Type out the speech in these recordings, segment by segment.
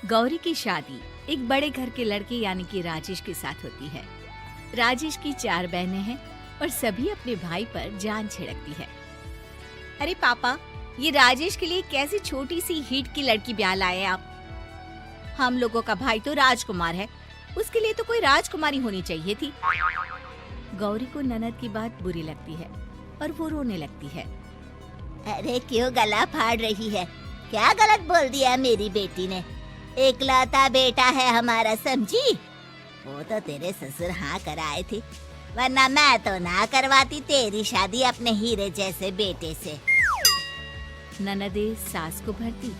गौरी की शादी एक बड़े घर के लड़के यानी कि राजेश के साथ होती है। राजेश की 4 बहनें हैं और सभी अपने भाई पर जान छिड़कती है। अरे पापा, ये राजेश के लिए कैसी छोटी सी हिट की लड़की ब्याह लाए आप? हम लोगों का भाई तो राजकुमार है, उसके लिए तो कोई राजकुमारी होनी चाहिए थी। गौरी को ननद की बात बुरी लगती है और वो रोने लगती है। अरे क्यों गला फाड़ रही है? क्या गलत बोल दिया मेरी बेटी ने? इकलौता बेटा है हमारा, समझी? वो तो तेरे ससुर हाँ कराए थे, वरना मैं तो ना करवाती तेरी शादी अपने हीरे जैसे बेटे से। ननदे सास को भरती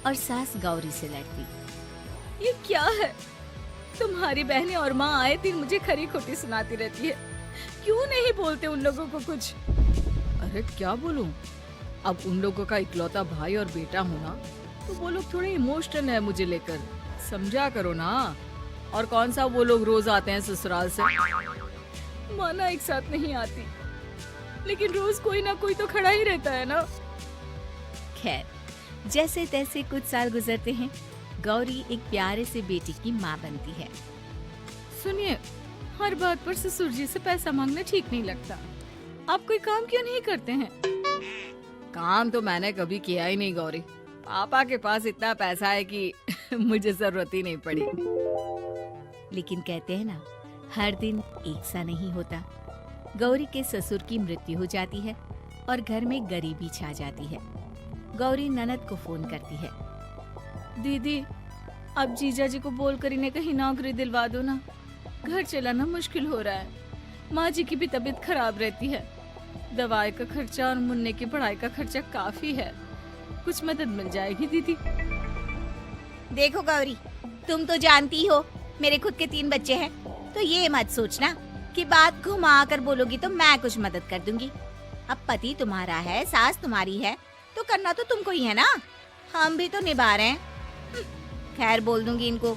और सास गौरी से लड़ती। ये क्या है? तुम्हारी बहनें और माँ आए दिन मुझे खरी खोटी सुनाती रहती है। क्यों नहीं बोलते उन लोगों को कुछ? अरे क्या बोलूं? अब उन लोगों का इकलौता भाई और बेटा होना, तो वो लोग थोड़े इमोशनल है मुझे लेकर, समझा करो ना। और कौन सा वो लोग रोज आते हैं ससुराल से? माना एक साथ नहीं आती, लेकिन रोज कोई ना कोई तो खड़ा ही रहता है ना। खैर, जैसे तैसे कुछ साल गुजरते हैं। गौरी एक प्यारे से बेटी की माँ बनती है। सुनिए, हर बात पर ससुर जी से पैसा मांगना ठीक नहीं लगता। आप कोई काम क्यों नहीं करते हैं? काम तो मैंने कभी किया ही नहीं गौरी। पापा के पास इतना पैसा है कि मुझे जरूरत ही नहीं पड़ी। लेकिन कहते हैं ना, हर दिन एक सा नहीं होता। गौरी के ससुर की मृत्यु हो जाती है और घर में गरीबी छा जाती है। गौरी ननद को फोन करती है। दीदी, अब जीजा जी को बोलकर इन्हें कहीं नौकरी दिलवा दो ना। घर चलाना मुश्किल हो रहा है। माँ जी की भी तबीयत खराब रहती है। दवाई का खर्चा और मुन्ने की पढ़ाई का खर्चा काफी है। कुछ मदद मिल जाएगी दीदी। देखो गौरी, तुम तो जानती हो मेरे खुद के 3 बच्चे हैं, तो ये मत सोचना कि बात घुमा कर बोलोगी तो मैं कुछ मदद कर दूंगी। अब पति तुम्हारा है, सास तुम्हारी है, तो करना तो तुमको ही है ना। हम भी तो निभा रहे हैं। खैर, बोल दूंगी इनको।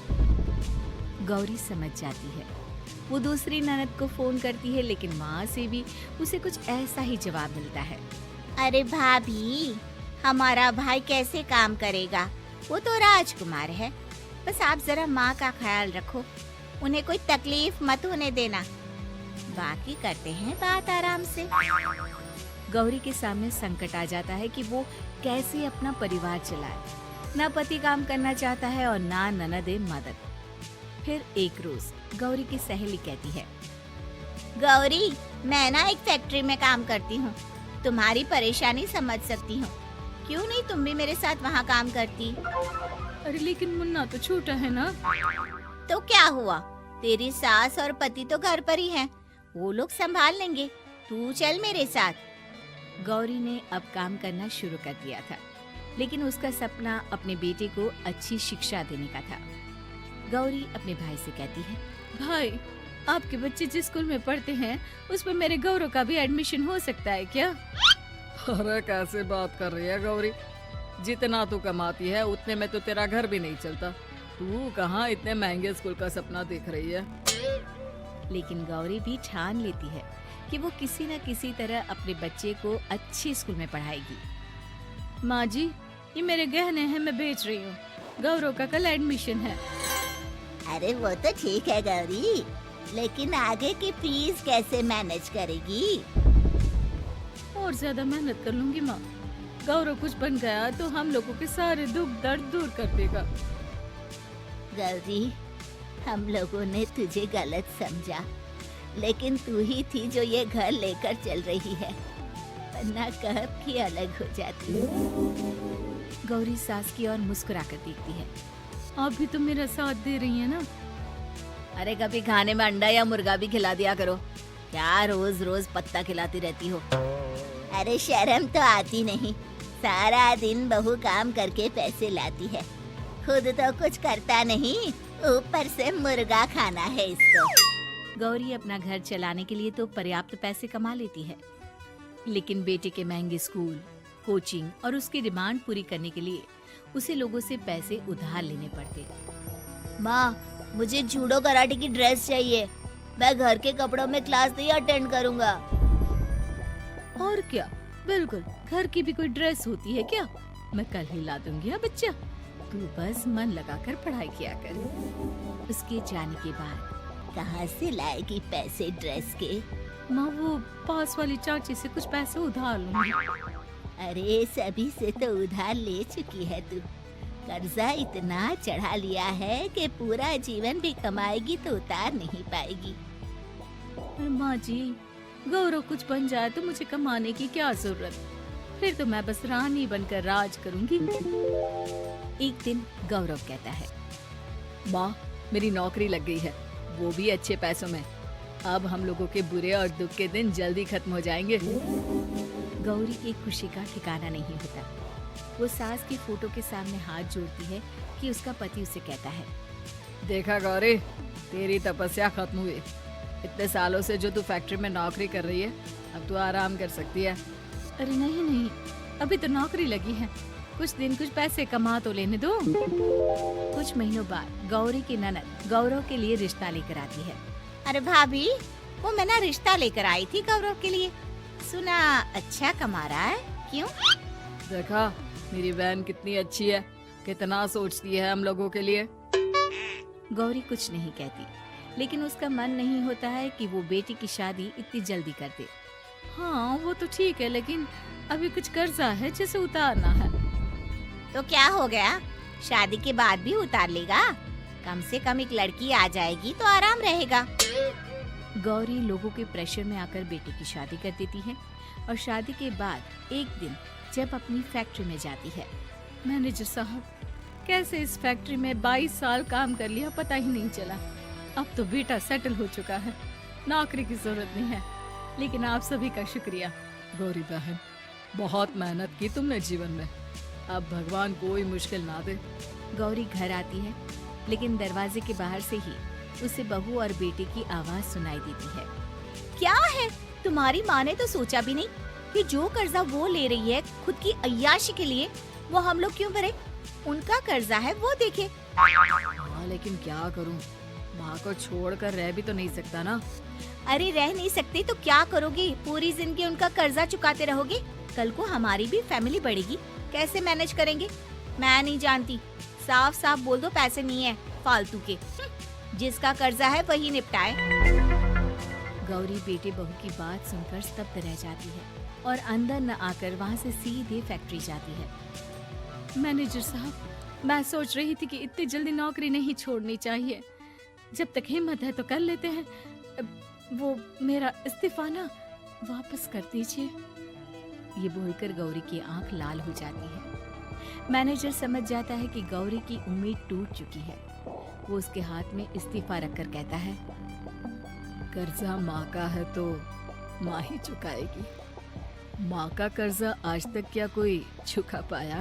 गौरी समझ जाती है। वो दूसरी ननद को फोन करती है, लेकिन माँ से भी उसे कुछ ऐसा ही जवाब मिलता है। अरे भाभी, हमारा भाई कैसे काम करेगा? वो तो राजकुमार है। बस आप जरा माँ का ख्याल रखो, उन्हें कोई तकलीफ मत होने देना। बाकी करते हैं बात आराम से। गौरी के सामने संकट आ जाता है कि वो कैसे अपना परिवार चलाए। ना पति काम करना चाहता है और ना ननदे मदद। फिर एक रोज गौरी की सहेली कहती है, गौरी, मैं ना एक फैक्ट्री में काम करती हूँ, तुम्हारी परेशानी समझ सकती हूँ। क्यों नहीं तुम भी मेरे साथ वहाँ काम करती? अरे लेकिन मुन्ना तो छोटा है ना। तो क्या हुआ, तेरी सास और पति तो घर पर ही हैं, वो लोग संभाल लेंगे। तू चल मेरे साथ। गौरी ने अब काम करना शुरू कर दिया था, लेकिन उसका सपना अपने बेटे को अच्छी शिक्षा देने का था। गौरी अपने भाई से कहती है, भाई, आपके बच्चे जिस स्कूल में पढ़ते हैं उसमें मेरे गौरव का भी एडमिशन हो सकता है क्या? अरे कैसे बात कर रही है गौरी? जितना तू कमाती है उतने में तो तेरा घर भी नहीं चलता। तू कहाँ इतने महंगे स्कूल का सपना देख रही है? लेकिन गौरी भी ठान लेती है कि वो किसी न किसी तरह अपने बच्चे को अच्छे स्कूल में पढ़ाएगी। माँ जी, ये मेरे गहने हैं, मैं बेच रही हूँ। गौरव का कल एडमिशन है। अरे वो तो ठीक है गौरी, लेकिन आगे की फीस कैसे मैनेज करेगी? और ज्यादा मेहनत कर लूंगी माँ। गौरव कुछ बन गया तो हम लोगों के सारे दुख दर्द दूर कर देगा। गौरी, हम लोगं ने तुझे गलत समझा, लेकिन तू ही थी जो ये घर लेकर चल रही है, वरना कब की अलग हो जाती। गौरी सास की ओर मुस्कुराकर देखती है। आप भी तो मेरा साथ दे रही हैं ना। अरे कभी खाने में अंडा या मुर्गा भी खिला दिया करो, क्या रोज रोज पत्ता खिलाती रहती हो? अरे शर्म तो आती नहीं, सारा दिन बहू काम करके पैसे लाती है, खुद तो कुछ करता नहीं, ऊपर से मुर्गा खाना है इसको। गौरी अपना घर चलाने के लिए तो पर्याप्त पैसे कमा लेती है, लेकिन बेटे के महंगे स्कूल, कोचिंग और उसकी डिमांड पूरी करने के लिए उसे लोगों से पैसे उधार लेने पड़ते। माँ, मुझे जूडो कराटे की ड्रेस चाहिए, मैं घर के कपड़ों में क्लास नहीं अटेंड करूँगा। और क्या, बिल्कुल, घर की भी कोई ड्रेस होती है क्या? मैं कल ही ला दूंगी। हाँ बच्चा, तू बस मन लगाकर पढ़ाई किया कर। उसके जाने के बाद कहाँ से लाएगी पैसे ड्रेस के? माँ वो पास वाली चाची से कुछ पैसे उधार लूंगी। अरे सभी से तो उधार ले चुकी है तू। कर्जा इतना चढ़ा लिया है कि पूरा जीवन भी कमाएगी तो उतार नहीं पाएगी। पर माँ जी, गौरव कुछ बन जाए तो मुझे कमाने की क्या जरूरत, फिर तो मैं बस रानी बनकर राज करूंगी। एक दिन गौरव कहता है, माँ मेरी नौकरी लग गई है, वो भी अच्छे पैसों में। अब हम लोगों के बुरे और दुख के दिन जल्दी खत्म हो जाएंगे। गौरी की खुशी का ठिकाना नहीं होता। वो सास की फोटो के सामने हाथ जोड़ती है कि उसका पति उसे कहता है, देखा गौरी, तेरी तपस्या खत्म हुई। इतने सालों से जो तू फैक्ट्री में नौकरी कर रही है, अब तू आराम कर सकती है। अरे नहीं नहीं, अभी तो नौकरी लगी है, कुछ दिन कुछ पैसे कमा तो लेने दो। कुछ महीनों बाद गौरी की ननद गौरव के लिए रिश्ता लेकर आती है। अरे भाभी, वो मैं ना रिश्ता लेकर आई थी गौरव के लिए, सुना अच्छा कमा रहा है, क्यों? देखा मेरी बहन कितनी अच्छी है, कितना सोचती है हम लोगों के लिए। गौरी कुछ नहीं कहती, लेकिन उसका मन नहीं होता है कि वो बेटी की शादी इतनी जल्दी कर दे। हाँ वो तो ठीक है, लेकिन अभी कुछ कर्जा है जिसे उतारना है। तो क्या हो गया, शादी के बाद भी उतार लेगा। कम से कम एक लड़की आ जाएगी तो आराम रहेगा। गौरी लोगों के प्रेशर में आकर बेटे की शादी कर देती है और शादी के बाद एक दिन जब अपनी फैक्ट्री में जाती है, मैनेजर साहब, कैसे इस फैक्ट्री में 22 साल काम कर लिया पता ही नहीं चला। अब तो बेटा सेटल हो चुका है, नौकरी की जरूरत नहीं है। लेकिन आप सभी का शुक्रिया। गौरी बहन, बहुत मेहनत की तुमने जीवन में, अब भगवान कोई मुश्किल ना दे। गौरी घर आती है, लेकिन दरवाजे के बाहर से ही उसे बहू और बेटे की आवाज सुनाई देती है। क्या है, तुम्हारी माँ ने तो सोचा भी नहीं कि जो कर्जा वो ले रही है खुद की अय्याशी के लिए, वो हम लोग क्यों भरे? उनका कर्जा है वो देखे। हाँ लेकिन क्या करूँ, माँ को छोड़कर रह भी तो नहीं सकता ना। अरे रह नहीं सकते तो क्या करोगे? पूरी जिंदगी उनका कर्जा चुकाते रहोगे? कल को हमारी भी फैमिली बढ़ेगी, कैसे मैनेज करेंगे? मैं नहीं जानती, साफ साफ बोल दो पैसे नहीं है फालतू के। जिसका कर्जा है वही निपटाए। गौरी बेटे बहू की बात सुनकर स्तब्ध रह जाती है और अंदर न आकर वहाँ से सीधे फैक्ट्री जाती है। मैनेजर साहब, मैं सोच रही थी कि इतनी जल्दी नौकरी नहीं छोड़नी चाहिए, जब तक हिम्मत है तो कर लेते हैं। वो मेरा इस्तीफा ना वापस कर दीजिए। ये बोलकर गौरी की आंख लाल हो जाती है। मैनेजर समझ जाता है कि गौरी की उम्मीद टूट चुकी है। वो उसके हाथ में इस्तीफा रखकर कहता है, कर्जा माँ का है तो माँ ही चुकाएगी। माँ का कर्जा आज तक क्या कोई चुका पाया